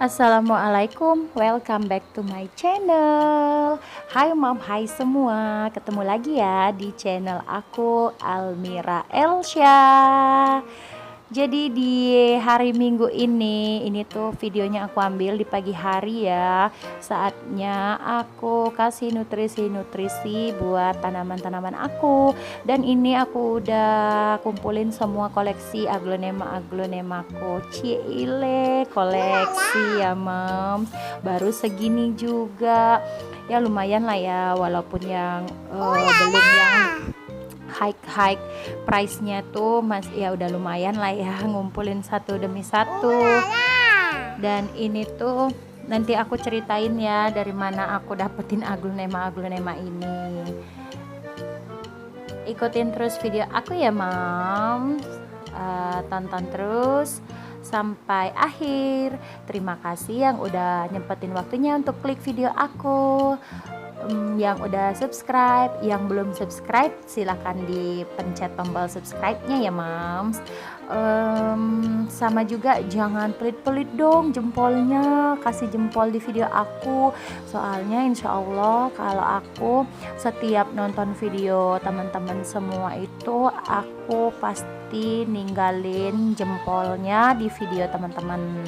Assalamualaikum, welcome back to my channel. Hai mom, hai semua. Ketemu lagi ya di channel aku, Almira Elsya. Jadi di hari Minggu ini tuh videonya aku ambil di pagi hari ya. Saatnya aku kasih nutrisi-nutrisi buat tanaman-tanaman aku. Dan ini aku udah kumpulin semua koleksi aglonema-aglonemaku. Cile koleksi ya moms. Baru segini juga. Ya lumayan lah ya, walaupun yang belum yang high price-nya tuh ya udah lumayan lah ya, ngumpulin satu demi satu. Dan ini tuh nanti aku ceritain ya dari mana aku dapetin aglonema ini. Ikutin terus video aku ya moms, tonton terus sampai akhir. Terima kasih yang udah nyempetin waktunya untuk klik video aku. Yang udah subscribe, yang belum subscribe silahkan dipencet tombol subscribe-nya ya moms. Sama juga jangan pelit-pelit dong jempolnya, kasih jempol di video aku, soalnya insya Allah kalau aku setiap nonton video teman-teman semua itu aku pasti ninggalin jempolnya di video teman-teman.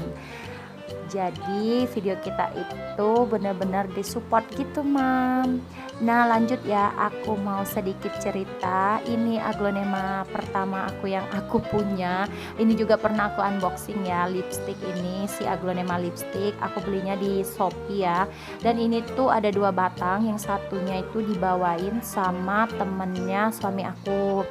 Jadi video kita itu benar-benar disupport gitu mam. Nah lanjut ya, aku mau sedikit cerita. Ini aglonema pertama aku yang aku punya. Ini juga pernah aku unboxing ya, lipstick ini, si aglonema lipstick. Aku belinya di Shopee ya. Dan ini tuh ada 2 batang, yang satunya itu dibawain sama temennya suami aku.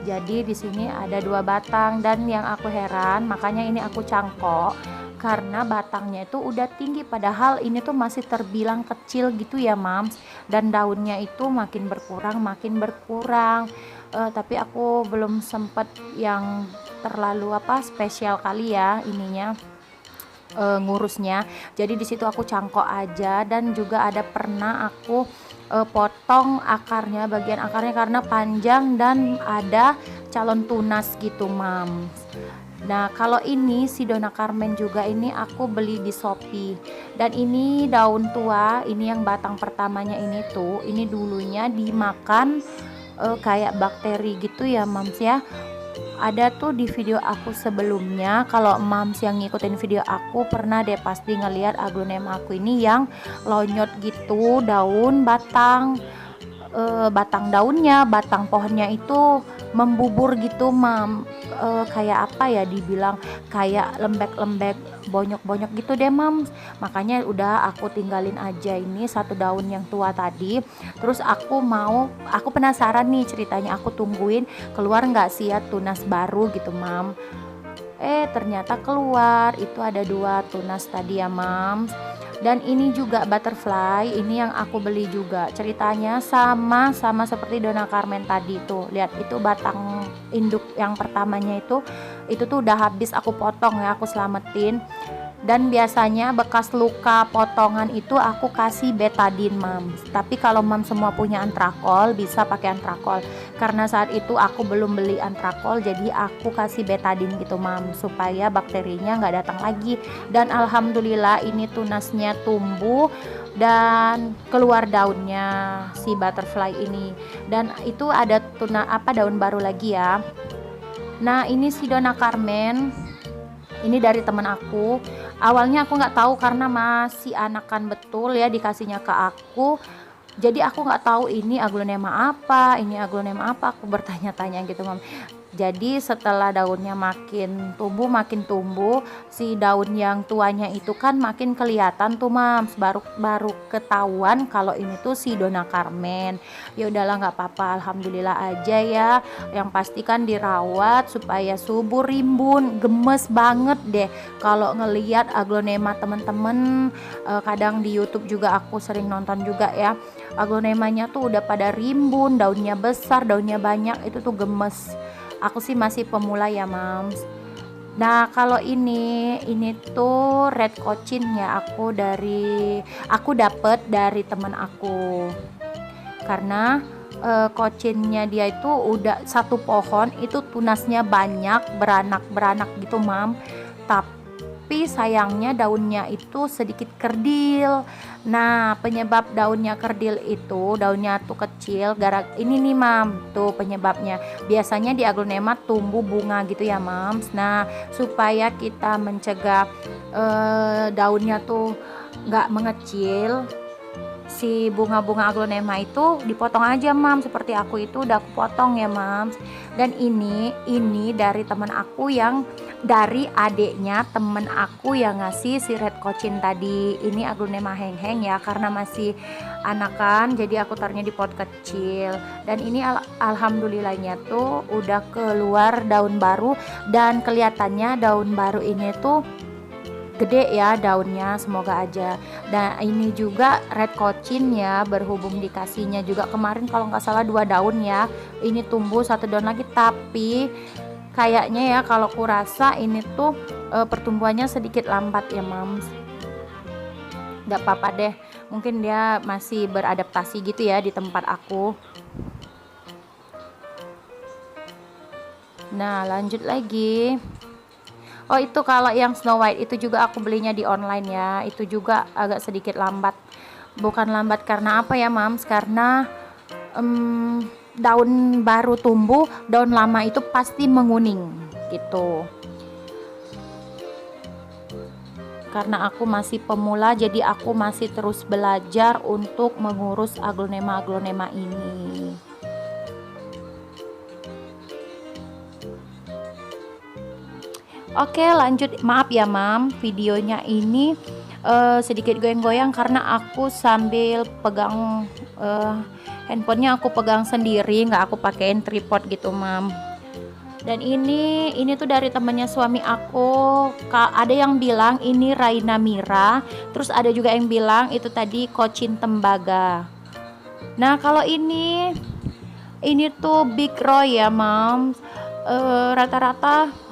Jadi di sini ada 2 batang, dan yang aku heran makanya ini aku cangkok karena batangnya itu udah tinggi, padahal ini tuh masih terbilang kecil gitu ya mams, dan daunnya itu makin berkurang tapi aku belum sempet yang terlalu spesial kali ya ininya, ngurusnya. Jadi di situ aku cangkok aja, dan juga ada pernah aku potong akarnya, bagian akarnya karena panjang dan ada calon tunas gitu mams. Nah kalau ini si Donna Carmen juga ini aku beli di Shopee, dan ini daun tua, ini yang batang pertamanya ini tuh, ini dulunya dimakan kayak bakteri gitu ya mams ya. Ada tuh di video aku sebelumnya, kalau mams yang ngikutin video aku pernah deh pasti ngelihat aglonema aku ini yang lonyot gitu daun, batang daunnya, batang pohonnya itu membubur gitu mam, kayak apa ya dibilang, kayak lembek-lembek, bonyok-bonyok gitu deh mam. Makanya udah aku tinggalin aja ini satu daun yang tua tadi. Terus aku penasaran nih ceritanya, aku tungguin keluar nggak sih ya tunas baru gitu mam. Ternyata keluar, itu ada 2 tunas tadi ya mams. Dan ini juga butterfly, ini yang aku beli juga. Ceritanya sama seperti Donna Carmen tadi tuh. Lihat itu batang induk yang pertamanya itu tuh udah habis aku potong ya, aku selamatin. Dan biasanya bekas luka potongan itu aku kasih betadine mams. Tapi kalau mam semua punya antrakol bisa pakai antrakol. Karena saat itu aku belum beli antrakol, jadi aku kasih betadine gitu mam, supaya bakterinya nggak datang lagi. Dan alhamdulillah ini tunasnya tumbuh dan keluar daunnya si butterfly ini. Dan itu ada daun baru lagi ya. Nah ini si Donna Carmen, ini dari temen aku. Awalnya aku nggak tahu karena masih anakan betul ya dikasihnya ke aku. Jadi aku nggak tahu ini aglonema apa, aku bertanya-tanya gitu mam. Jadi setelah daunnya makin tumbuh, si daun yang tuanya itu kan makin kelihatan tuh mams, baru ketahuan kalau ini tuh si Donna Carmen. Ya udahlah nggak apa-apa, alhamdulillah aja ya. Yang pasti kan dirawat supaya subur, rimbun, gemes banget deh kalau ngelihat aglonema temen-temen. Kadang di YouTube juga aku sering nonton juga ya, aglonemanya tuh udah pada rimbun, daunnya besar, daunnya banyak, itu tuh gemes. Aku sih masih pemula ya mams. Nah kalau ini tuh red cochin ya, aku dapet dari teman aku. Karena kocinnya dia itu udah satu pohon itu tunasnya banyak, beranak gitu mam. tapi sayangnya daunnya itu sedikit kerdil. Nah, penyebab daunnya kerdil itu, daunnya tuh kecil, ini nih mam, tuh penyebabnya. Biasanya di aglonema tumbuh bunga gitu ya mams. Nah, supaya kita mencegah daunnya tuh nggak mengecil, si bunga-bunga aglonema itu dipotong aja mam, seperti aku itu udah aku potong ya mams. Dan ini dari teman aku, yang dari adeknya temen aku yang ngasih si red cochin tadi. Ini aglonema heng-heng ya, karena masih anakan jadi aku taruhnya di pot kecil. Dan ini alhamdulillahnya tuh udah keluar daun baru, dan kelihatannya daun baru ini tuh gede ya daunnya, semoga aja. Dan ini juga red cochin ya, berhubung dikasihnya juga kemarin kalau nggak salah 2 daun ya, ini tumbuh 1 daun lagi. Tapi kayaknya ya kalau kurasa ini tuh pertumbuhannya sedikit lambat ya mams. Nggak apa-apa deh, mungkin dia masih beradaptasi gitu ya di tempat aku. Nah lanjut lagi. Oh itu kalau yang Snow White itu juga aku belinya di online ya, itu juga agak sedikit lambat. Bukan lambat karena apa ya mams, karena daun baru tumbuh, daun lama itu pasti menguning gitu. Karena aku masih pemula, jadi aku masih terus belajar untuk mengurus aglonema ini. Oke lanjut, maaf ya mam, videonya ini sedikit goyang-goyang karena aku sambil pegang handphonenya, aku pegang sendiri, nggak aku pakein tripod gitu mam. Dan ini tuh dari temennya suami aku. Ada yang bilang ini Raina Mira, terus ada juga yang bilang itu tadi Cochin Tembaga. Nah kalau ini tuh Big Roy ya mam. Rata-rata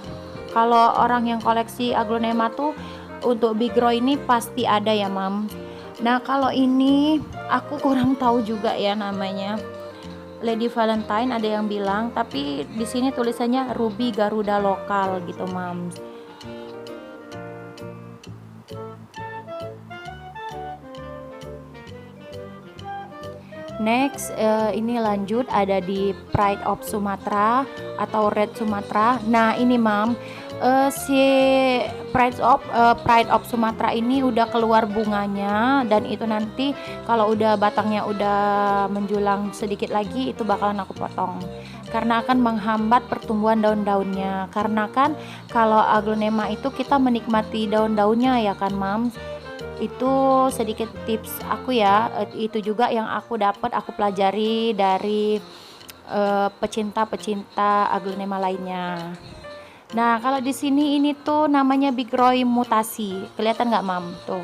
kalau orang yang koleksi aglonema tuh untuk Big Roy ini pasti ada ya mam. Nah kalau ini aku kurang tahu juga ya namanya, Lady Valentine ada yang bilang, tapi di sini tulisannya Ruby Garuda lokal gitu mam. Next ini lanjut ada di Pride of Sumatra atau Red Sumatra. Nah ini mam, si Pride of Sumatra ini udah keluar bunganya, dan itu nanti kalau udah batangnya udah menjulang sedikit lagi itu bakalan aku potong, karena akan menghambat pertumbuhan daun-daunnya. Karena kan kalau aglonema itu kita menikmati daun-daunnya ya kan mam. Itu sedikit tips aku ya, itu juga yang aku dapat, aku pelajari dari pecinta aglonema lainnya. Nah kalau di sini ini tuh namanya Big Roy mutasi, kelihatan nggak mam? Tuh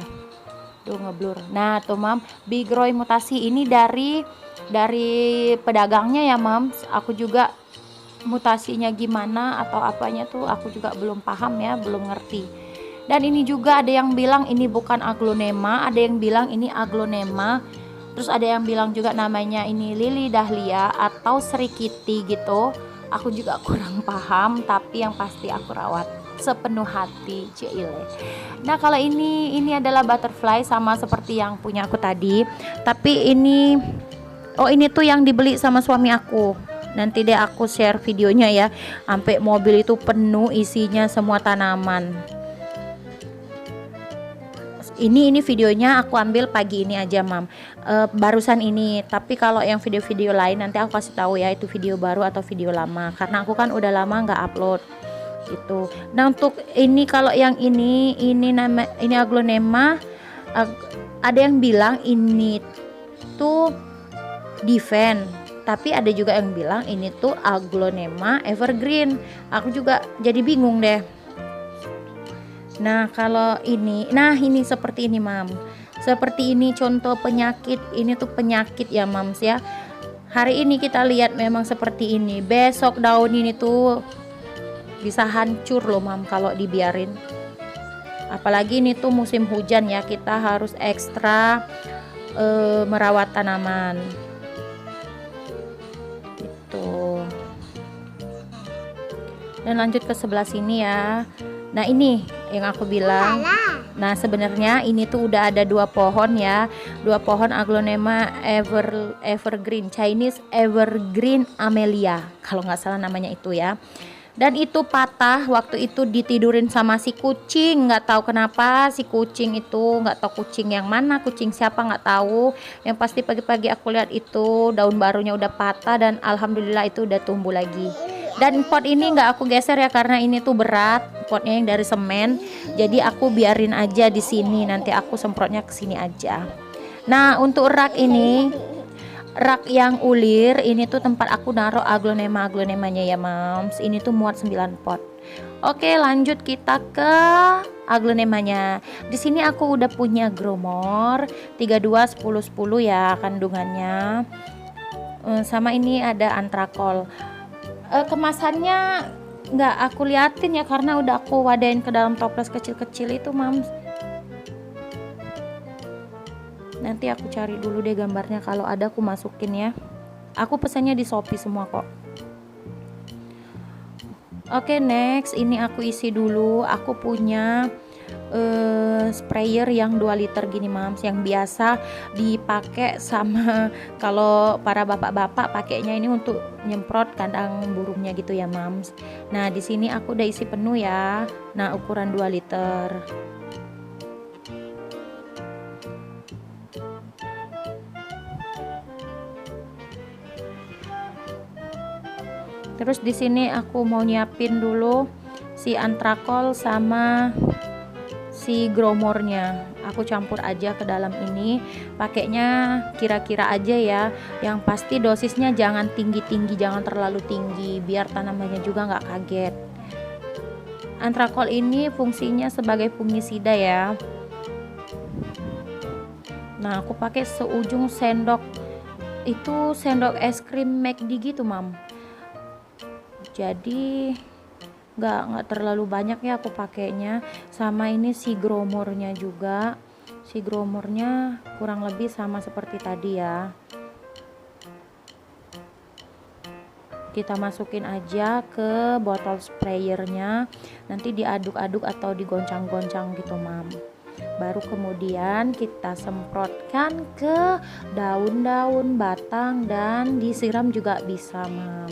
ngeblur. Nah tuh mam, Big Roy mutasi ini dari pedagangnya ya mam. Aku juga mutasinya gimana atau apanya tuh aku juga belum paham ya, belum ngerti. Dan ini juga ada yang bilang ini bukan aglonema, ada yang bilang ini aglonema, terus ada yang bilang juga namanya ini lili dahlia atau Sri Kitty gitu. Aku juga kurang paham, tapi yang pasti aku rawat sepenuh hati, cile. Nah kalau ini adalah butterfly, sama seperti yang punya aku tadi, tapi ini tuh yang dibeli sama suami aku. Nanti deh aku share videonya ya, sampai mobil itu penuh isinya semua tanaman. Ini videonya aku ambil pagi ini aja mam, barusan ini. Tapi kalau yang video-video lain nanti aku kasih tahu ya itu video baru atau video lama, karena aku kan udah lama nggak upload gitu. Nah untuk ini, kalau yang ini aglonema, ada yang bilang ini tuh Diven, tapi ada juga yang bilang ini tuh aglonema evergreen. Aku juga jadi bingung deh. Nah kalau ini seperti ini mam, seperti ini contoh penyakit. Ini tuh penyakit ya mams ya. Hari ini kita lihat memang seperti ini, besok daun ini tuh bisa hancur loh mam kalau dibiarin. Apalagi ini tuh musim hujan ya, kita harus ekstra merawat tanaman gitu. Dan lanjut ke sebelah sini ya. Nah ini yang aku bilang. Nah sebenarnya ini tuh udah ada 2 pohon ya, 2 pohon aglonema evergreen, Chinese evergreen amelia kalau nggak salah namanya itu ya. Dan itu patah waktu itu ditidurin sama si kucing, nggak tahu kenapa si kucing itu, nggak tahu kucing yang mana, kucing siapa nggak tahu. Yang pasti pagi-pagi aku lihat itu daun barunya udah patah dan alhamdulillah itu udah tumbuh lagi. Dan pot ini nggak aku geser ya karena ini tuh berat, potnya yang dari semen. Jadi aku biarin aja di sini, nanti aku semprotnya ke sini aja. Nah, untuk rak ini, rak yang ulir ini tuh tempat aku naruh aglonemanya ya, Mams. Ini tuh muat 9 pot. Oke, lanjut kita ke aglonemanya. Di sini aku udah punya gromor 32 10 10 ya kandungannya. Sama ini ada antrakol. Kemasannya nggak aku liatin ya karena udah aku wadain ke dalam toples kecil-kecil itu, Mams. Nanti aku cari dulu deh gambarnya, kalau ada aku masukin ya. Aku pesannya di Shopee semua kok. Oke, next ini aku isi dulu. Aku punya sprayer yang 2 liter gini, Mams, yang biasa dipakai sama kalau para bapak-bapak pakainya ini untuk nyemprot kandang burungnya gitu ya, Mams. Nah di sini aku udah isi penuh ya. Nah ukuran 2 liter. Terus di sini aku mau nyiapin dulu si antrakol sama si gromornya. Aku campur aja ke dalam ini. Pakainya kira-kira aja ya. Yang pasti dosisnya jangan tinggi-tinggi, jangan terlalu tinggi biar tanamannya juga nggak kaget. Antrakol ini fungsinya sebagai fungisida ya. Nah, aku pakai seujung sendok. Itu sendok es krim McD gitu, Mam. Jadi nggak terlalu banyak ya aku pakainya. Sama ini si gromornya juga, si gromornya kurang lebih sama seperti tadi ya. Kita masukin aja ke botol sprayernya, nanti diaduk-aduk atau digoncang-goncang gitu, Mam. Baru kemudian kita semprotkan ke daun-daun, batang, dan disiram juga bisa, Mam.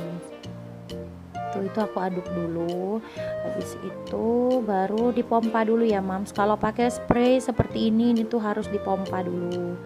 Itu aku aduk dulu. Habis itu baru dipompa dulu ya, Mams. Kalau pakai spray seperti ini tuh harus dipompa dulu.